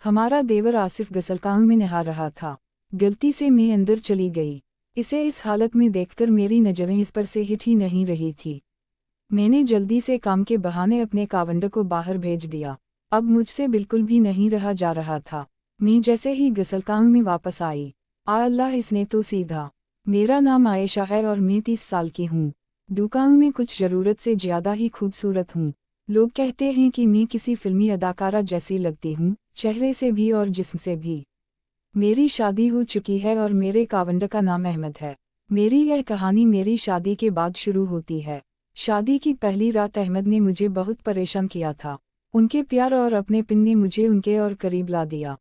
हमारा देवर आसिफ गसलखाने में नहा रहा था। गलती से मैं अंदर चली गई। इसे इस हालत में देखकर मेरी नज़रें इस पर से हिट ही नहीं रही थी। मैंने जल्दी से काम के बहाने अपने कावंड को बाहर भेज दिया। अब मुझसे बिल्कुल भी नहीं रहा जा रहा था। मैं जैसे ही गसलखाने में वापस आई, अल्लाह इसने तो सीधा। मेरा नाम आयशा है और मैं 30 साल की हूँ। दुकान में कुछ ज़रूरत से ज़्यादा ही खूबसूरत हूँ। लोग कहते हैं कि मैं किसी फिल्मी अदाकारा जैसी लगती हूँ, चेहरे से भी और जिस्म से भी। मेरी शादी हो चुकी है और मेरे कावंड का नाम अहमद है। मेरी यह कहानी मेरी शादी के बाद शुरू होती है। शादी की पहली रात अहमद ने मुझे बहुत परेशान किया था। उनके प्यार और अपनेपन ने मुझे उनके और करीब ला दिया।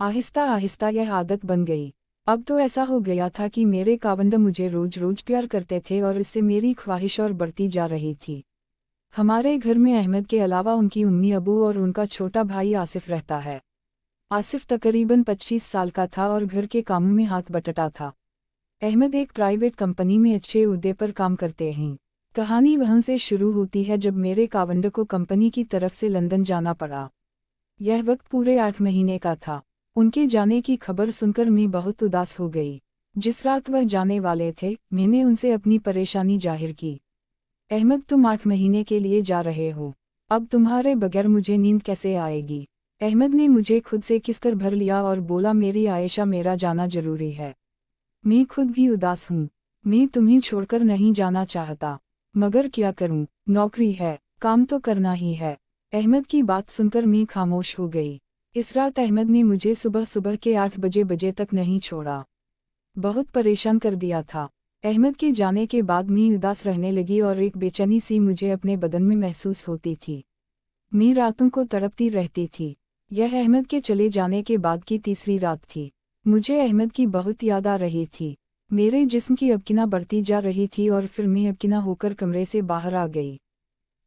आहिस्ता आहिस्ता यह आदत बन गई। अब तो ऐसा हो गया था कि मेरे कावंड मुझे रोज रोज प्यार करते थे और इससे मेरी ख्वाहिश और बढ़ती जा रही थी। हमारे घर में अहमद के अलावा उनकी उम्मी अबू और उनका छोटा भाई आसिफ रहता है। आसिफ तकरीबन 25 साल का था और घर के कामों में हाथ बटाता था। अहमद एक प्राइवेट कंपनी में अच्छे ओहदे पर काम करते हैं। कहानी वहाँ से शुरू होती है जब मेरे कावंड को कंपनी की तरफ से लंदन जाना पड़ा। यह वक्त पूरे 8 महीने का था। उनके जाने की खबर सुनकर मैं बहुत उदास हो गई। जिस रात वह जाने वाले थे, मैंने उनसे अपनी परेशानी जाहिर की। अहमद, तुम 8 महीने के लिए जा रहे हो। अब तुम्हारे बगैर मुझे नींद कैसे आएगी। अहमद ने मुझे खुद से किसकर भर लिया और बोला, मेरी आयशा, मेरा जाना जरूरी है। मैं खुद भी उदास हूँ। मैं तुम्हें छोड़कर नहीं जाना चाहता, मगर क्या करूँ, नौकरी है, काम तो करना ही है। अहमद की बात सुनकर मैं खामोश हो गई। इस रात अहमद ने मुझे सुबह सुबह के 8 बजे तक नहीं छोड़ा। बहुत परेशान कर दिया था। अहमद के जाने के बाद मैं उदास रहने लगी और एक बेचैनी सी मुझे अपने बदन में महसूस होती थी। मैं रातों को तड़पती रहती थी। यह अहमद के चले जाने के बाद की तीसरी रात थी। मुझे अहमद की बहुत याद आ रही थी। मेरे जिस्म की अबकिना बढ़ती जा रही थी और फिर मैं अबकिना होकर कमरे से बाहर आ गई।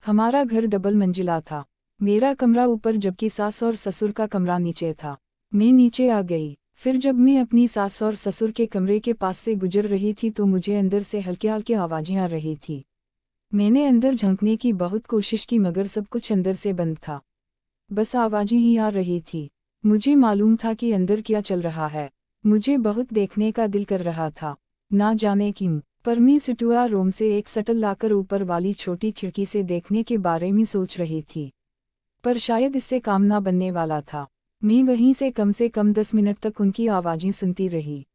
हमारा घर डबल मंजिला था। मेरा कमरा ऊपर जबकि सास और ससुर का कमरा नीचे था। मैं नीचे आ गई। फिर जब मैं अपनी सास और ससुर के कमरे के पास से गुजर रही थी तो मुझे अंदर से हल्की हल्की आवाज़ें आ रही थी। मैंने अंदर झांकने की बहुत कोशिश की मगर सब कुछ अंदर से बंद था। बस आवाज़ें ही आ रही थी। मुझे मालूम था कि अंदर क्या चल रहा है। मुझे बहुत देखने का दिल कर रहा था, ना जाने क्यों। पर मैं सिटुआ रूम से एक सटल लाकर ऊपर वाली छोटी खिड़की से देखने के बारे में सोच रही थी। पर शायद इससे काम ना बनने वाला था। मैं वहीं से कम 10 मिनट तक उनकी आवाज़ें सुनती रही।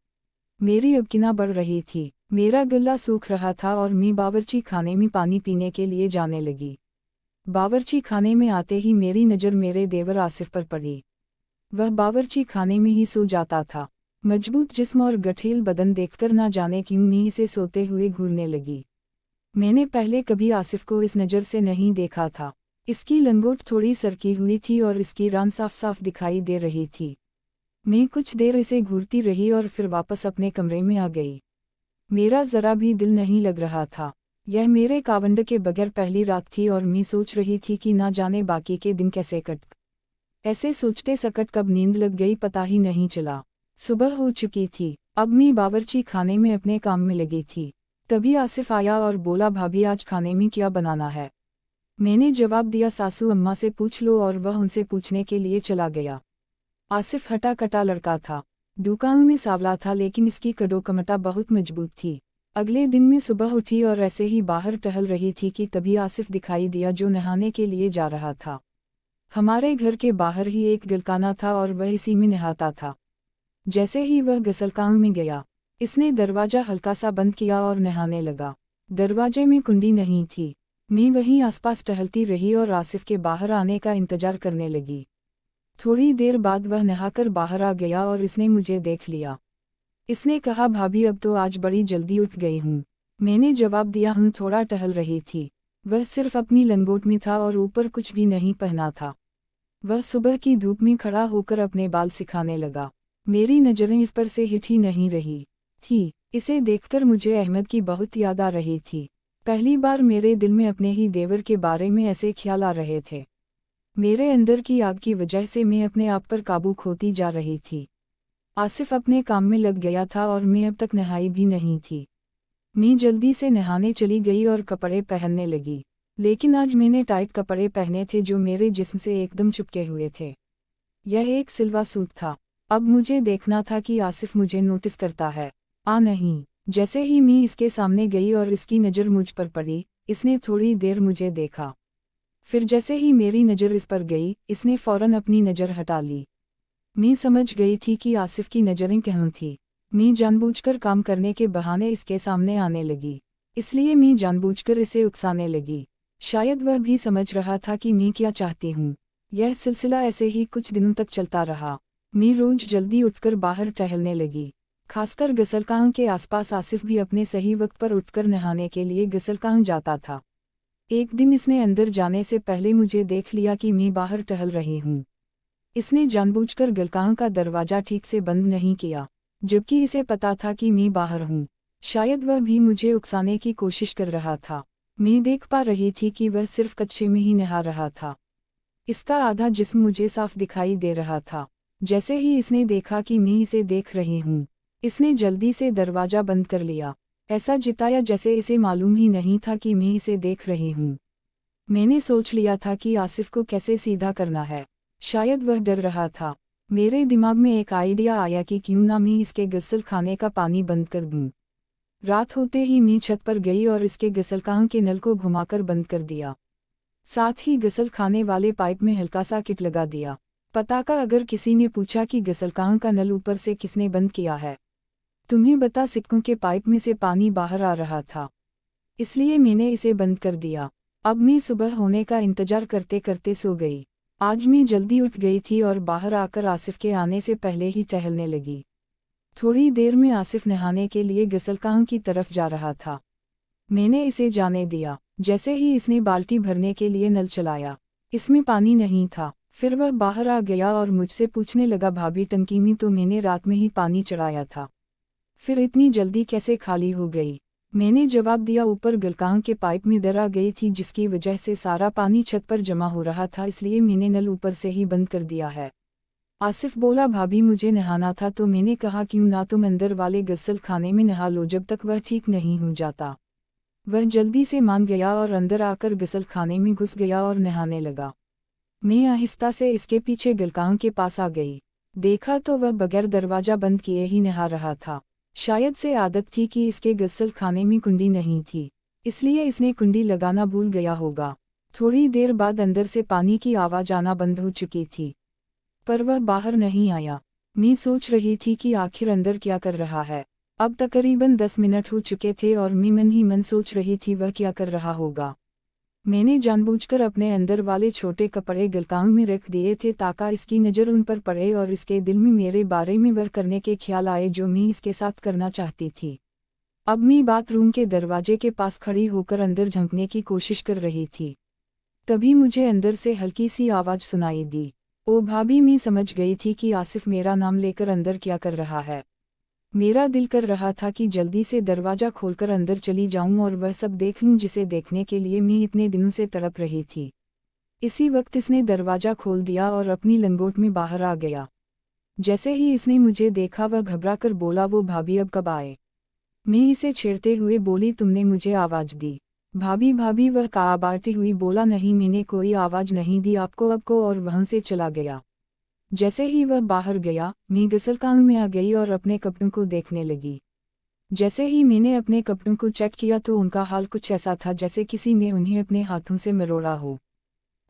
मेरी अबकिना बढ़ रही थी। मेरा गला सूख रहा था और मैं बावर्ची खाने में पानी पीने के लिए जाने लगी। बावर्ची खाने में आते ही मेरी नज़र मेरे देवर आसिफ पर पड़ी। वह बावर्ची खाने में ही सो जाता था। मजबूत जिस्म और गठील बदन देखकर ना जाने क्यों मैं इसे सोते हुए घूरने लगी। मैंने पहले कभी आसिफ को इस नज़र से नहीं देखा था। इसकी लंगोट थोड़ी सरकी हुई थी और इसकी रान साफ साफ दिखाई दे रही थी। मैं कुछ देर इसे घूरती रही और फिर वापस अपने कमरे में आ गई। मेरा ज़रा भी दिल नहीं लग रहा था। यह मेरे कावंड के बगैर पहली रात थी और मैं सोच रही थी कि ना जाने बाकी के दिन कैसे कट। ऐसे सोचते सकट कब नींद लग गई पता ही नहीं चला। सुबह हो चुकी थी। अब मैं बावर्ची खाने में अपने काम में लगी थी। तभी आसिफ आया और बोला, भाभी आज खाने में क्या बनाना है। मैंने जवाब दिया, सासू अम्मा से पूछ लो, और वह उनसे पूछने के लिए चला गया। आसिफ हटा कटा लड़का था। दुकान में सांवला था लेकिन इसकी कड़ोकमटा बहुत मजबूत थी। अगले दिन मैं सुबह उठी और ऐसे ही बाहर टहल रही थी कि तभी आसिफ दिखाई दिया जो नहाने के लिए जा रहा था। हमारे घर के बाहर ही एक गलकाना था और वह इसी में नहाता था। जैसे ही वह गसलखाने में गया, इसने दरवाज़ा हल्का सा बंद किया और नहाने लगा। दरवाजे में कुंडी नहीं थी। मैं वहीं आसपास टहलती रही और आसिफ के बाहर आने का इंतजार करने लगी। थोड़ी देर बाद वह नहाकर बाहर आ गया और इसने मुझे देख लिया। इसने कहा, भाभी अब तो आज बड़ी जल्दी उठ गई हूँ। मैंने जवाब दिया, थोड़ा टहल रही थी। वह सिर्फ अपनी लंगोट में था और ऊपर कुछ भी नहीं पहना था। वह सुबह की धूप में खड़ा होकर अपने बाल सिखाने लगा। मेरी नज़रें इस पर से हिट ही नहीं रही थी। इसे देखकर मुझे अहमद की बहुत याद आ रही थी। पहली बार मेरे दिल में अपने ही देवर के बारे में ऐसे ख्याल आ रहे थे। मेरे अंदर की आग की वजह से मैं अपने आप पर काबू खोती जा रही थी। आसिफ अपने काम में लग गया था और मैं अब तक नहाई भी नहीं थी। मैं जल्दी से नहाने चली गई और कपड़े पहनने लगी। लेकिन आज मैंने टाइट कपड़े पहने थे जो मेरे जिस्म से एकदम चिपके हुए थे। यह एक सिल्वा सूट था। अब मुझे देखना था कि आसिफ मुझे नोटिस करता है। नहीं। जैसे ही मैं इसके सामने गई और इसकी नज़र मुझ पर पड़ी, इसने थोड़ी देर मुझे देखा। फिर जैसे ही मेरी नज़र इस पर गई, इसने फौरन अपनी नज़र हटा ली। मैं समझ गई थी कि आसिफ की नज़रें कहाँ थी। मैं जानबूझकर काम करने के बहाने इसके सामने आने लगी, इसलिए मैं जानबूझकर इसे उकसाने लगी। शायद वह भी समझ रहा था कि मैं क्या चाहती हूँ। यह सिलसिला ऐसे ही कुछ दिनों तक चलता रहा। मैं रोज जल्दी उठकर बाहर टहलने लगी, खासकर गसलखान के आसपास। आसिफ भी अपने सही वक्त पर उठकर नहाने के लिए गसलखान जाता था। एक दिन इसने अंदर जाने से पहले मुझे देख लिया कि मैं बाहर टहल रही हूँ। इसने जानबूझकर गलकान का दरवाजा ठीक से बंद नहीं किया, जबकि इसे पता था कि मैं बाहर हूँ। शायद वह भी मुझे उकसाने की कोशिश कर रहा था। मैं देख पा रही थी कि वह सिर्फ कच्चे में ही नहा रहा था। इसका आधा जिस्म मुझे साफ दिखाई दे रहा था। जैसे ही इसने देखा कि मैं इसे देख रही हूँ, इसने जल्दी से दरवाजा बंद कर लिया, ऐसा जिताया जैसे इसे मालूम ही नहीं था कि मैं इसे देख रही हूँ। मैंने सोच लिया था कि आसिफ को कैसे सीधा करना है। शायद वह डर रहा था। मेरे दिमाग में एक आइडिया आया कि क्यों ना मैं इसके गसल खाने का पानी बंद कर दूं। रात होते ही मैं छत पर गई और इसके गसलखान के नल को घुमाकर बंद कर दिया। साथ ही गसल खाने वाले पाइप में हल्का सा किट लगा दिया। पता का अगर किसी ने पूछा कि गसलखान का नल ऊपर से किसने बंद किया है, तुम्हें बता सकूं कि पाइप में से पानी बाहर आ रहा था, इसलिए मैंने इसे बंद कर दिया। अब मैं सुबह होने का इंतजार करते करते सो गई। आज मैं जल्दी उठ गई थी और बाहर आकर आसिफ के आने से पहले ही टहलने लगी। थोड़ी देर में आसिफ नहाने के लिए गसलखान की तरफ जा रहा था। मैंने इसे जाने दिया। जैसे ही इसने बाल्टी भरने के लिए नल चलाया, इसमें पानी नहीं था। फिर वह बाहर आ गया और मुझसे पूछने लगा, भाभी टंकी में तो मैंने रात में ही पानी चढ़ाया था, फिर इतनी जल्दी कैसे खाली हो गई? मैंने जवाब दिया, ऊपर गलकान के पाइप में दर आ गई थी जिसकी वजह से सारा पानी छत पर जमा हो रहा था, इसलिए मैंने नल ऊपर से ही बंद कर दिया है। आसिफ बोला, भाभी मुझे नहाना था। तो मैंने कहा, क्यों ना तुम अंदर वाले गसल खाने में नहा लो जब तक वह ठीक नहीं हो जाता। वह जल्दी से मान गया और अंदर आकर गसल खाने में घुस गया और नहाने लगा। मैं आहिस्ता से इसके पीछे गलकान के पास आ गई। देखा तो वह बगैर दरवाजा बंद किए ही नहा रहा था। शायद से आदत थी कि इसके गसल खाने में कुंडी नहीं थी, इसलिए इसने कुंडी लगाना भूल गया होगा। थोड़ी देर बाद अंदर से पानी की आवाज़ आना बंद हो चुकी थी, पर वह बाहर नहीं आया। मैं सोच रही थी कि आखिर अंदर क्या कर रहा है। अब तकरीबन 10 मिनट हो चुके थे और मैं मन ही मन सोच रही थी वह क्या कर रहा होगा। मैंने जानबूझकर अपने अंदर वाले छोटे कपड़े गलकान में रख दिए थे ताकि इसकी नज़र उन पर पड़े और इसके दिल में मेरे बारे में वह करने के ख्याल आए जो मैं इसके साथ करना चाहती थी। अब मैं बाथरूम के दरवाजे के पास खड़ी होकर अंदर झांकने की कोशिश कर रही थी। तभी मुझे अंदर से हल्की सी आवाज़ सुनाई दी। ओ भाभी, मैं समझ गई थी कि आसिफ मेरा नाम लेकर अंदर क्या कर रहा है। मेरा दिल कर रहा था कि जल्दी से दरवाज़ा खोलकर अंदर चली जाऊं और वह सब देख लूं जिसे देखने के लिए मैं इतने दिनों से तड़प रही थी। इसी वक्त इसने दरवाज़ा खोल दिया और अपनी लंगोट में बाहर आ गया। जैसे ही इसने मुझे देखा वह घबराकर बोला, वो भाभी अब कब आए? मैं इसे छेड़ते हुए बोली, तुमने मुझे आवाज़ दी। भाभी भाभी, वह काबाती हुई बोला, नहीं मैंने कोई आवाज़ नहीं दी आपको, और वहाँ से चला गया। जैसे ही वह बाहर गया, मैं गसलखान में आ गई और अपने कपड़ों को देखने लगी। जैसे ही मैंने अपने कपड़ों को चेक किया तो उनका हाल कुछ ऐसा था जैसे किसी ने उन्हें अपने हाथों से मरोड़ा हो,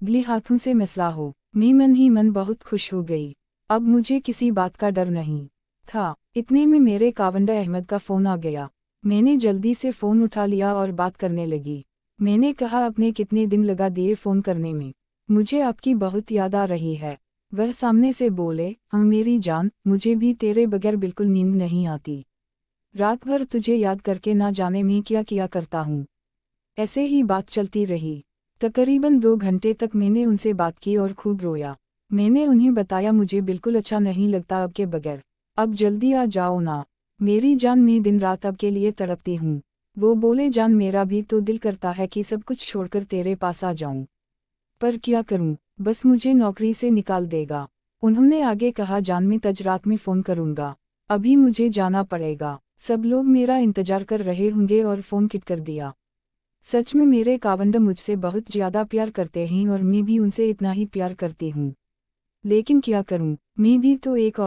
गले हाथों से मसला हो। मैं मन ही मन बहुत खुश हो गई। अब मुझे किसी बात का डर नहीं था। इतने में मेरे कावंडा अहमद का फ़ोन आ गया। मैंने जल्दी से फ़ोन उठा लिया और बात करने लगी। मैंने कहा, आपने कितने दिन लगा दिए फ़ोन करने में? मुझे आपकी बहुत याद आ रही है। वह सामने से बोले, हाँ मेरी जान, मुझे भी तेरे बगैर बिल्कुल नींद नहीं आती। रात भर तुझे याद करके ना जाने मैं क्या किया करता हूँ। ऐसे ही बात चलती रही। तकरीबन 2 घंटे तक मैंने उनसे बात की और खूब रोया। मैंने उन्हें बताया, मुझे बिल्कुल अच्छा नहीं लगता अब के बगैर। अब जल्दी आ जाओ ना मेरी जान, मैं दिन रात अब के लिए तड़पती हूँ। वो बोले, जान मेरा भी तो दिल करता है कि सब कुछ छोड़कर तेरे पास आ जाऊँ, पर क्या करूँ, बस मुझे नौकरी से निकाल देगा। उन्होंने आगे कहा, जान मैं तज रात में फ़ोन करूँगा, अभी मुझे जाना पड़ेगा। सब लोग मेरा इंतजार कर रहे होंगे और फ़ोन किट कर दिया। सच में मेरे कावंडा मुझसे बहुत ज़्यादा प्यार करते हैं और मैं भी उनसे इतना ही प्यार करती हूँ। लेकिन क्या करूं, मैं भी तो एक